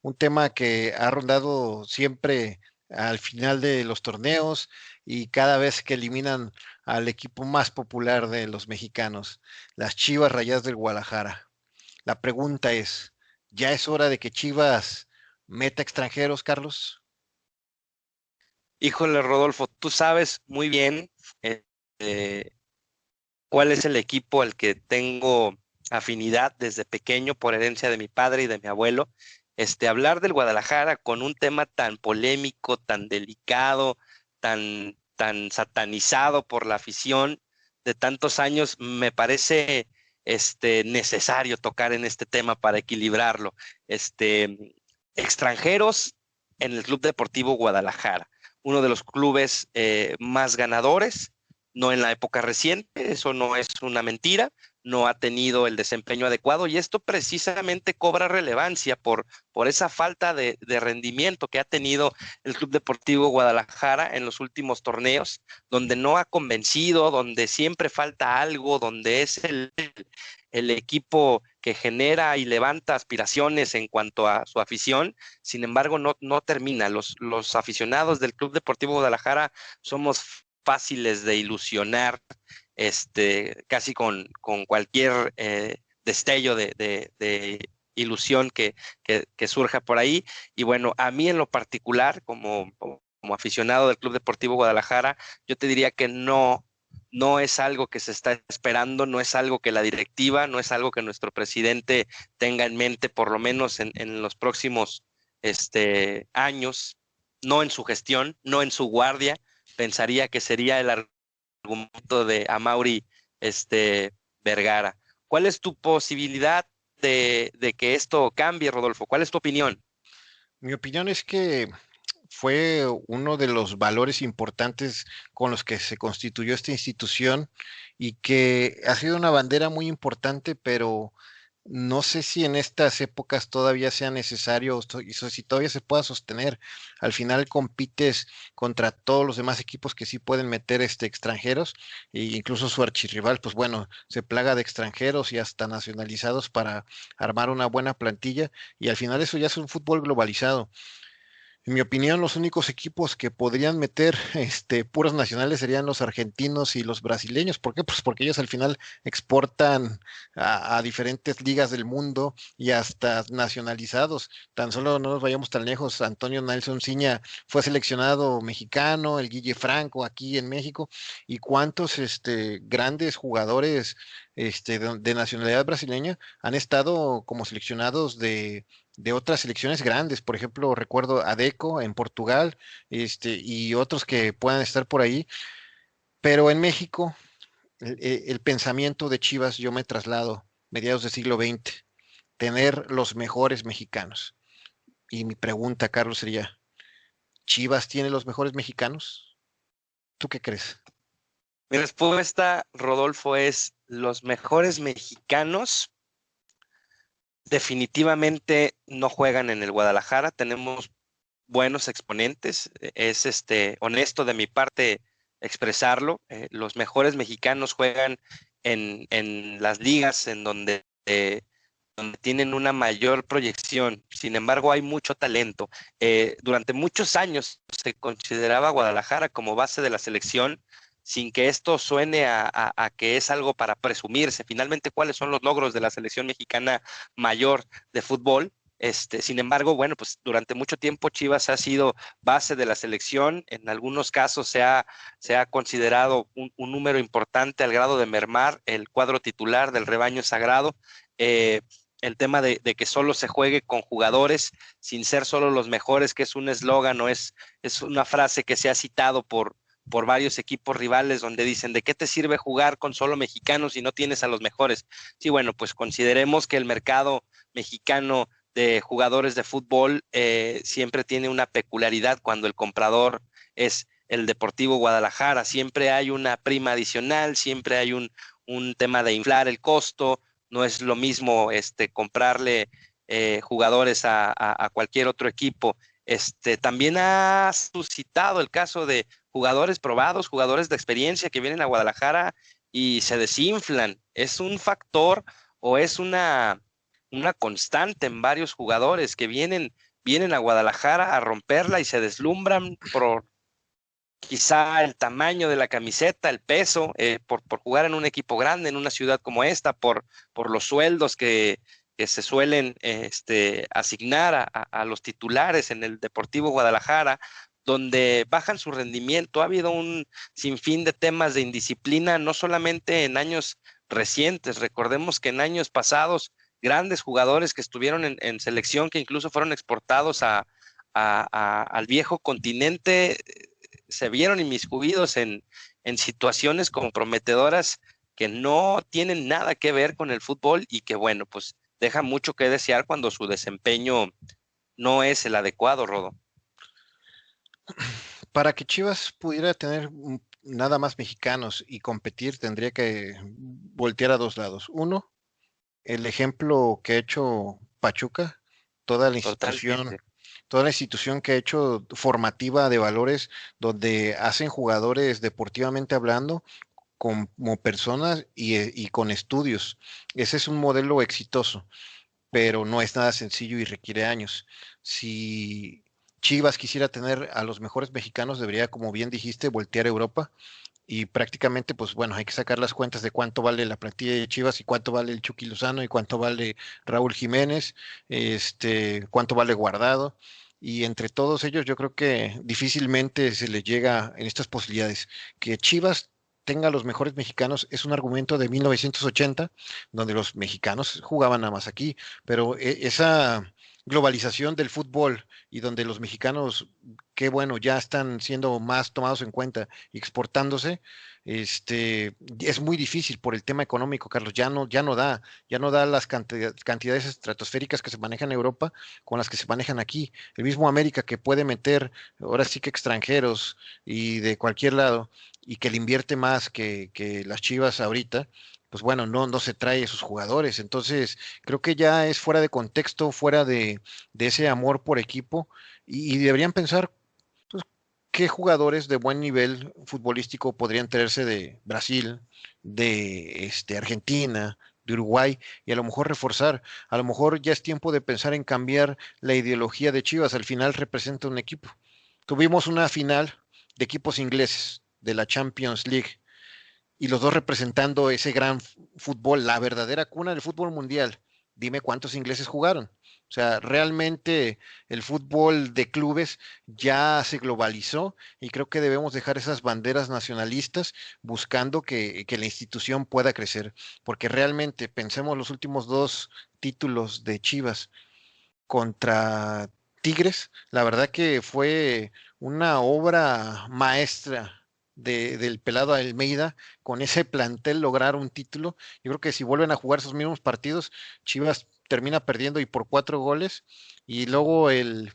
un tema que ha rondado siempre al final de los torneos y cada vez que eliminan al equipo más popular de los mexicanos, las Chivas Rayadas del Guadalajara. La pregunta es, ¿ya es hora de que Chivas meta extranjeros, Carlos? Híjole, Rodolfo, tú sabes muy bien eh, eh, cuál es el equipo al que tengo afinidad desde pequeño por herencia de mi padre y de mi abuelo. Hablar del Guadalajara con un tema tan polémico, tan delicado, tan satanizado por la afición de tantos años, me parece necesario tocar en este tema para equilibrarlo. Extranjeros en el Club Deportivo Guadalajara, uno de los clubes más ganadores, no en la época reciente, eso no es una mentira, no ha tenido el desempeño adecuado y esto precisamente cobra relevancia por esa falta de rendimiento que ha tenido el Club Deportivo Guadalajara en los últimos torneos, donde no ha convencido, donde siempre falta algo, donde es el equipo que genera y levanta aspiraciones en cuanto a su afición. Sin embargo, no termina. Los aficionados del Club Deportivo Guadalajara somos fáciles de ilusionar, casi con cualquier destello de ilusión que surja por ahí. Y bueno, a mí en lo particular, como aficionado del Club Deportivo Guadalajara, yo te diría que no es algo que se está esperando, no es algo que la directiva, no es algo que nuestro presidente tenga en mente, por lo menos en los próximos años, no en su gestión, no en su guardia. Pensaría que sería el argumento de Amaury Vergara. ¿Cuál es tu posibilidad de que esto cambie, Rodolfo? ¿Cuál es tu opinión? Mi opinión es que fue uno de los valores importantes con los que se constituyó esta institución y que ha sido una bandera muy importante, pero no sé si en estas épocas todavía sea necesario si todavía se pueda sostener. Al final compites contra todos los demás equipos que sí pueden meter extranjeros e incluso su archirrival, pues bueno, se plaga de extranjeros y hasta nacionalizados para armar una buena plantilla y al final eso ya es un fútbol globalizado. En mi opinión, los únicos equipos que podrían meter puros nacionales serían los argentinos y los brasileños. ¿Por qué? Pues porque ellos al final exportan a diferentes ligas del mundo y hasta nacionalizados. Tan solo no nos vayamos tan lejos. Antonio Nelson Ciña fue seleccionado mexicano, el Guille Franco aquí en México. ¿Y cuántos grandes jugadores de nacionalidad brasileña han estado como seleccionados de otras selecciones grandes? Por ejemplo, recuerdo a Deco en Portugal, y otros que puedan estar por ahí, pero en México, el pensamiento de Chivas, yo me traslado, mediados del siglo XX, tener los mejores mexicanos. Y mi pregunta, Carlos, sería, ¿Chivas tiene los mejores mexicanos? ¿Tú qué crees? Mi respuesta, Rodolfo, es los mejores mexicanos definitivamente no juegan en el Guadalajara. Tenemos buenos exponentes. Es honesto de mi parte expresarlo. Los mejores mexicanos juegan en las ligas en donde tienen una mayor proyección. Sin embargo, hay mucho talento. Durante muchos años se consideraba Guadalajara como base de la selección, sin que esto suene a que es algo para presumirse. Finalmente, ¿cuáles son los logros de la selección mexicana mayor de fútbol? Sin embargo, bueno, pues durante mucho tiempo Chivas ha sido base de la selección. En algunos casos se ha considerado un número importante al grado de mermar el cuadro titular del rebaño sagrado. Eh, el tema de que solo se juegue con jugadores sin ser solo los mejores, que es un eslogan o es una frase que se ha citado por varios equipos rivales donde dicen, ¿de qué te sirve jugar con solo mexicanos si no tienes a los mejores? Sí, bueno, pues consideremos que el mercado mexicano de jugadores de fútbol siempre tiene una peculiaridad cuando el comprador es el Deportivo Guadalajara. Siempre hay una prima adicional, siempre hay un tema de inflar el costo. No es lo mismo comprarle jugadores a cualquier otro equipo. También ha suscitado el caso de jugadores probados, jugadores de experiencia que vienen a Guadalajara y se desinflan. Es un factor o es una constante en varios jugadores que vienen vienen a Guadalajara a romperla y se deslumbran por quizá el tamaño de la camiseta, el peso, por jugar en un equipo grande, en una ciudad como esta, por los sueldos que se suelen asignar a los titulares en el Deportivo Guadalajara, donde bajan su rendimiento. Ha habido un sinfín de temas de indisciplina, no solamente en años recientes. Recordemos que en años pasados, grandes jugadores que estuvieron en selección, que incluso fueron exportados al viejo continente, se vieron inmiscuidos en situaciones comprometedoras que no tienen nada que ver con el fútbol y que, bueno, pues deja mucho que desear cuando su desempeño no es el adecuado, Rodo. Para que Chivas pudiera tener nada más mexicanos y competir, tendría que voltear a dos lados. Uno, el ejemplo que ha hecho Pachuca, toda la institución, Totalmente. toda la institución que ha hecho formativa de valores, donde hacen jugadores deportivamente hablando como personas y con estudios. Ese es un modelo exitoso, pero no es nada sencillo y requiere años. Si Chivas quisiera tener a los mejores mexicanos, debería, como bien dijiste, voltear a Europa y prácticamente, pues bueno, hay que sacar las cuentas de cuánto vale la plantilla de Chivas y cuánto vale el Chucky Lozano y cuánto vale Raúl Jiménez, cuánto vale Guardado. Y entre todos ellos, yo creo que difícilmente se les llega en estas posibilidades. Que Chivas tenga los mejores mexicanos es un argumento de 1980, donde los mexicanos jugaban nada más aquí, pero esa globalización del fútbol y donde los mexicanos, qué bueno, ya están siendo más tomados en cuenta y exportándose, es muy difícil por el tema económico, Carlos, ya no da las cantidades estratosféricas que se manejan en Europa con las que se manejan aquí. El mismo América que puede meter ahora sí que extranjeros y de cualquier lado y que le invierte más que las Chivas ahorita, pues bueno, no se trae esos jugadores. Entonces, creo que ya es fuera de contexto, fuera de ese amor por equipo y deberían pensar pues, qué jugadores de buen nivel futbolístico podrían traerse de Brasil, de Argentina, de Uruguay, y a lo mejor reforzar. A lo mejor ya es tiempo de pensar en cambiar la ideología de Chivas. Al final representa un equipo. Tuvimos una final de equipos ingleses de la Champions League y los dos representando ese gran fútbol, la verdadera cuna del fútbol mundial. Dime cuántos ingleses jugaron. O sea, realmente el fútbol de clubes ya se globalizó y creo que debemos dejar esas banderas nacionalistas buscando que la institución pueda crecer, porque realmente pensemos los últimos dos títulos de Chivas contra Tigres, la verdad que fue una obra maestra del pelado Almeida, con ese plantel lograr un título. Yo creo que si vuelven a jugar esos mismos partidos, Chivas termina perdiendo y por 4 goles. Y luego el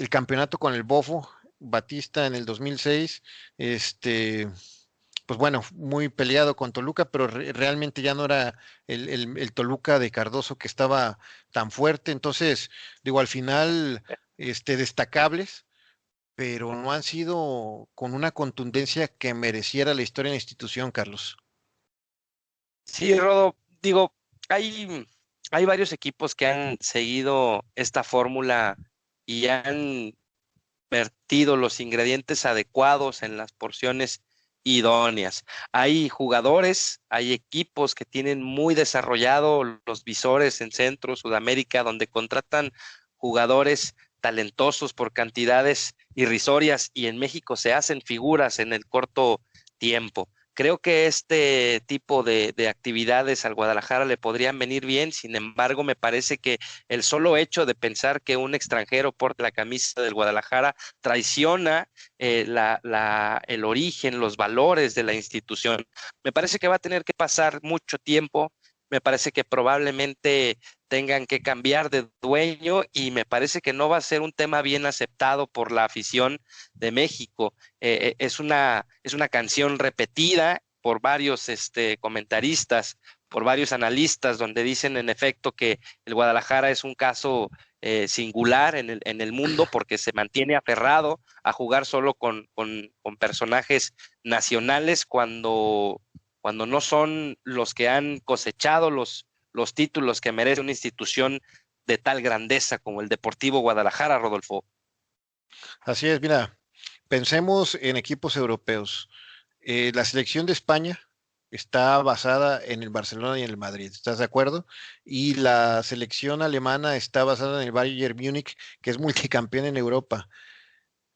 campeonato con el Bofo, Batista en el 2006, pues bueno, muy peleado con Toluca, pero realmente ya no era el Toluca de Cardoso que estaba tan fuerte. Entonces, digo, al final, destacables, pero no han sido con una contundencia que mereciera la historia de la institución, Carlos. Sí, Rodo, digo, hay varios equipos que han seguido esta fórmula y han vertido los ingredientes adecuados en las porciones idóneas. Hay jugadores, hay equipos que tienen muy desarrollado los visores en Centro, Sudamérica, donde contratan jugadores talentosos por cantidades irrisorias y en México se hacen figuras en el corto tiempo. Creo que este tipo de actividades al Guadalajara le podrían venir bien, sin embargo, me parece que el solo hecho de pensar que un extranjero porte la camisa del Guadalajara traiciona el origen, los valores de la institución. Me parece que va a tener que pasar mucho tiempo, me parece que probablemente tengan que cambiar de dueño y me parece que no va a ser un tema bien aceptado por la afición de México. Es una canción repetida por varios comentaristas, por varios analistas, donde dicen en efecto que el Guadalajara es un caso singular en el mundo porque se mantiene aferrado a jugar solo con personajes nacionales cuando no son los que han cosechado los títulos que merece una institución de tal grandeza como el Deportivo Guadalajara, Rodolfo. Así es, mira, pensemos en equipos europeos. La selección de España está basada en el Barcelona y en el Madrid, ¿estás de acuerdo? Y la selección alemana está basada en el Bayern Múnich, que es multicampeón en Europa.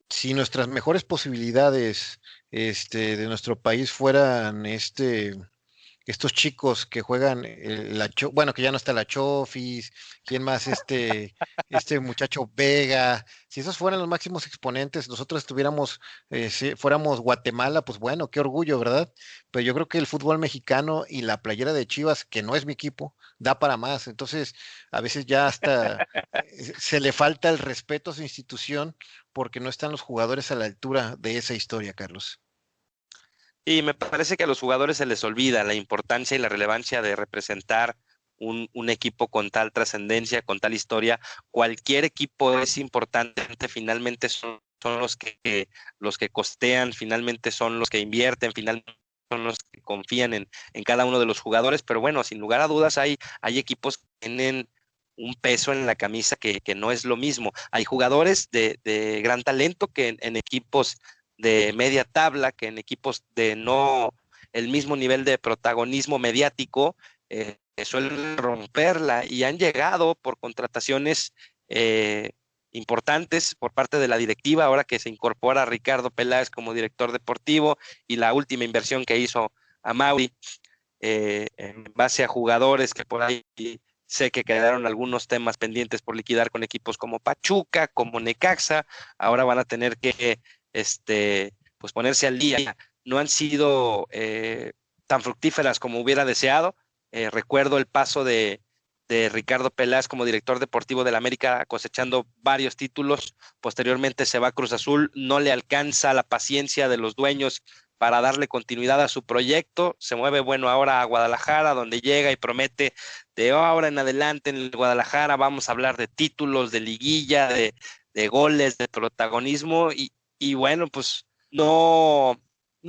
Si nuestras mejores posibilidades, de nuestro país fueran estos chicos que juegan bueno, que ya no está la Chofis, quién más, este muchacho Vega, si esos fueran los máximos exponentes, nosotros estuviéramos, si fuéramos Guatemala, pues bueno, qué orgullo, ¿verdad? Pero yo creo que el fútbol mexicano y la playera de Chivas, que no es mi equipo, da para más. Entonces, a veces ya hasta se le falta el respeto a su institución porque no están los jugadores a la altura de esa historia, Carlos. Y me parece que a los jugadores se les olvida la importancia y la relevancia de representar un equipo con tal trascendencia, con tal historia. Cualquier equipo es importante, finalmente son los que costean, finalmente son los que invierten, finalmente son los que confían en cada uno de los jugadores, pero bueno, sin lugar a dudas hay equipos que tienen un peso en la camisa que no es lo mismo. Hay jugadores de gran talento que en equipos de media tabla, que en equipos de no el mismo nivel de protagonismo mediático, suelen romperla y han llegado por contrataciones importantes por parte de la directiva, ahora que se incorpora a Ricardo Peláez como director deportivo y la última inversión que hizo a Mauri, en base a jugadores que por ahí sé que quedaron algunos temas pendientes por liquidar con equipos como Pachuca, como Necaxa, ahora van a tener que pues ponerse al día. No han sido tan fructíferas como hubiera deseado. Recuerdo el paso de Ricardo Peláez como director deportivo del América cosechando varios títulos, posteriormente se va a Cruz Azul, no le alcanza la paciencia de los dueños para darle continuidad a su proyecto, se mueve bueno ahora a Guadalajara, donde llega y promete de ahora en adelante en el Guadalajara vamos a hablar de títulos, de liguilla, de goles, de protagonismo y bueno, pues no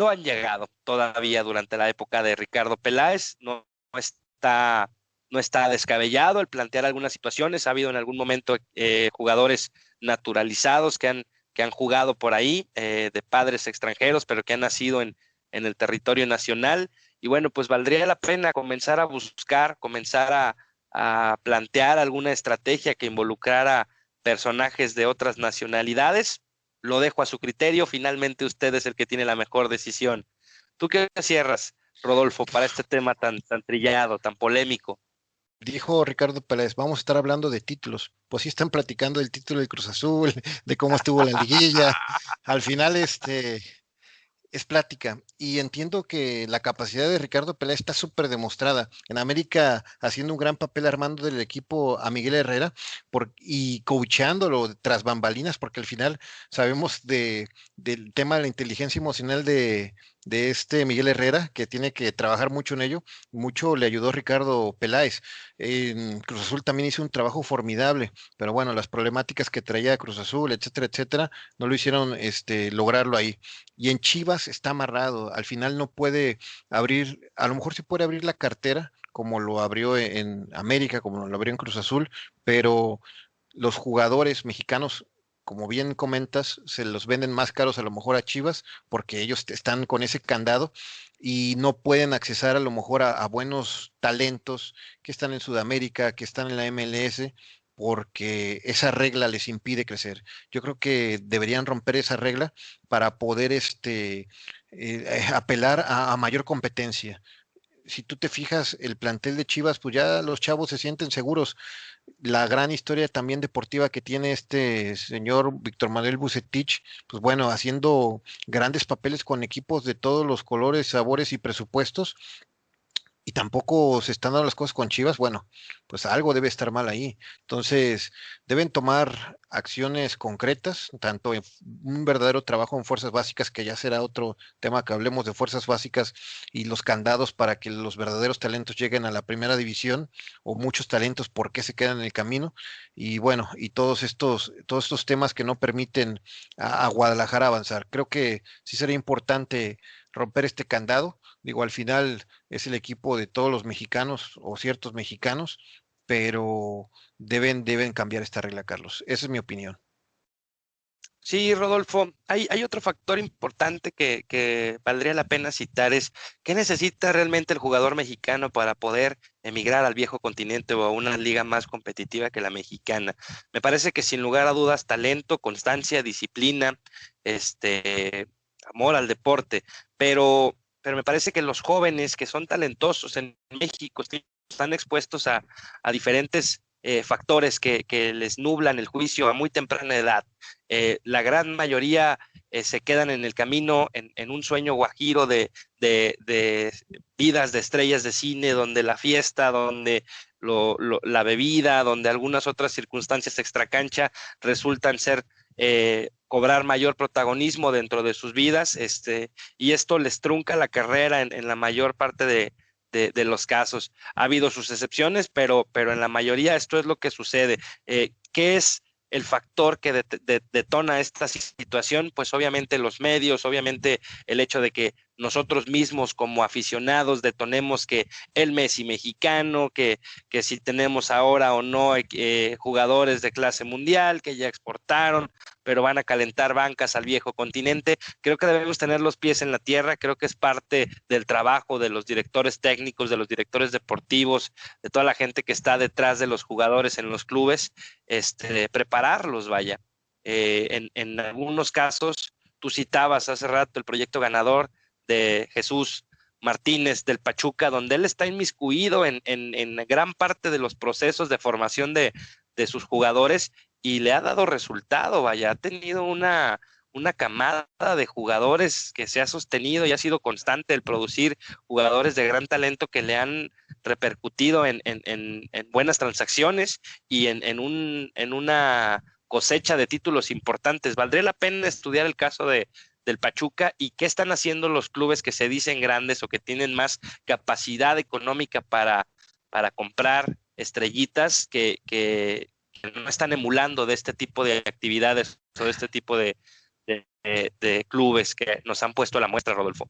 han llegado todavía durante la época de Ricardo Peláez, no está, no está descabellado el plantear algunas situaciones, ha habido en algún momento jugadores naturalizados que han jugado por ahí, de padres extranjeros, pero que han nacido en el territorio nacional. Y bueno, pues valdría la pena comenzar a buscar, a plantear alguna estrategia que involucrara personajes de otras nacionalidades. Lo dejo a su criterio, finalmente usted es el que tiene la mejor decisión. ¿Tú qué cierras, Rodolfo, para este tema tan trillado, tan polémico? Dijo Ricardo Pérez, vamos a estar hablando de títulos. Pues sí están platicando del título del Cruz Azul, de cómo estuvo la liguilla. Al final, es plática. Y entiendo que la capacidad de Ricardo Peláez está súper demostrada. En América haciendo un gran papel armando del equipo a Miguel Herrera y coachándolo tras bambalinas, porque al final sabemos del tema de la inteligencia emocional de este Miguel Herrera, que tiene que trabajar mucho en ello. Mucho le ayudó Ricardo Peláez. En Cruz Azul también hizo un trabajo formidable, pero bueno, las problemáticas que traía Cruz Azul, etcétera, etcétera, no lo hicieron lograrlo ahí. Y en Chivas está amarrado, al final no puede abrir, a lo mejor sí puede abrir la cartera, como lo abrió en América, como lo abrió en Cruz Azul, pero los jugadores mexicanos, como bien comentas, se los venden más caros a lo mejor a Chivas, porque ellos están con ese candado y no pueden accesar a lo mejor a buenos talentos que están en Sudamérica, que están en la MLS, porque esa regla les impide crecer. Yo creo que deberían romper esa regla para poder apelar a mayor competencia. Si tú te fijas, el plantel de Chivas, pues ya los chavos se sienten seguros. La gran historia también deportiva que tiene este señor Víctor Manuel Bucetich, pues bueno, haciendo grandes papeles con equipos de todos los colores, sabores y presupuestos, y tampoco se están dando las cosas con Chivas, bueno, pues algo debe estar mal ahí. Entonces, deben tomar acciones concretas, tanto en un verdadero trabajo en fuerzas básicas, que ya será otro tema que hablemos de fuerzas básicas y los candados para que los verdaderos talentos lleguen a la primera división, o muchos talentos, ¿por qué se quedan en el camino? Y bueno, y todos estos temas que no permiten a Guadalajara avanzar. Creo que sí sería importante romper este candado. Digo, al final es el equipo de todos los mexicanos o ciertos mexicanos pero deben cambiar esta regla, Carlos. Esa es mi opinión. Sí, Rodolfo, hay otro factor importante que valdría la pena citar, es qué necesita realmente el jugador mexicano para poder emigrar al viejo continente o a una liga más competitiva que la mexicana. Me parece que sin lugar a dudas, talento, constancia, disciplina, amor al deporte, pero me parece que los jóvenes que son talentosos en México están expuestos a diferentes factores que les nublan el juicio a muy temprana edad. La gran mayoría se quedan en el camino en un sueño guajiro de vidas de estrellas de cine, donde la fiesta, donde la bebida, donde algunas otras circunstancias extracancha resultan ser cobrar mayor protagonismo dentro de sus vidas, y esto les trunca la carrera en la mayor parte de los casos. Ha habido sus excepciones, pero en la mayoría esto es lo que sucede. ¿Qué es el factor que detona esta situación? Pues obviamente los medios, obviamente el hecho de que nosotros mismos como aficionados detonemos que el Messi mexicano, que si tenemos ahora o no jugadores de clase mundial que ya exportaron, pero van a calentar bancas al viejo continente. Creo que debemos tener los pies en la tierra, creo que es parte del trabajo de los directores técnicos, de los directores deportivos, de toda la gente que está detrás de los jugadores en los clubes, prepararlos, vaya. En algunos casos, tú citabas hace rato el proyecto ganador de Jesús Martínez del Pachuca, donde él está inmiscuido en gran parte de los procesos de formación de sus jugadores y le ha dado resultado, vaya, ha tenido una camada de jugadores que se ha sostenido y ha sido constante el producir jugadores de gran talento que le han repercutido en buenas transacciones y en una cosecha de títulos importantes. Valdría la pena estudiar el caso del Pachuca y qué están haciendo los clubes que se dicen grandes o que tienen más capacidad económica para comprar estrellitas que no están emulando de este tipo de actividades o de este tipo de clubes que nos han puesto a la muestra, Rodolfo.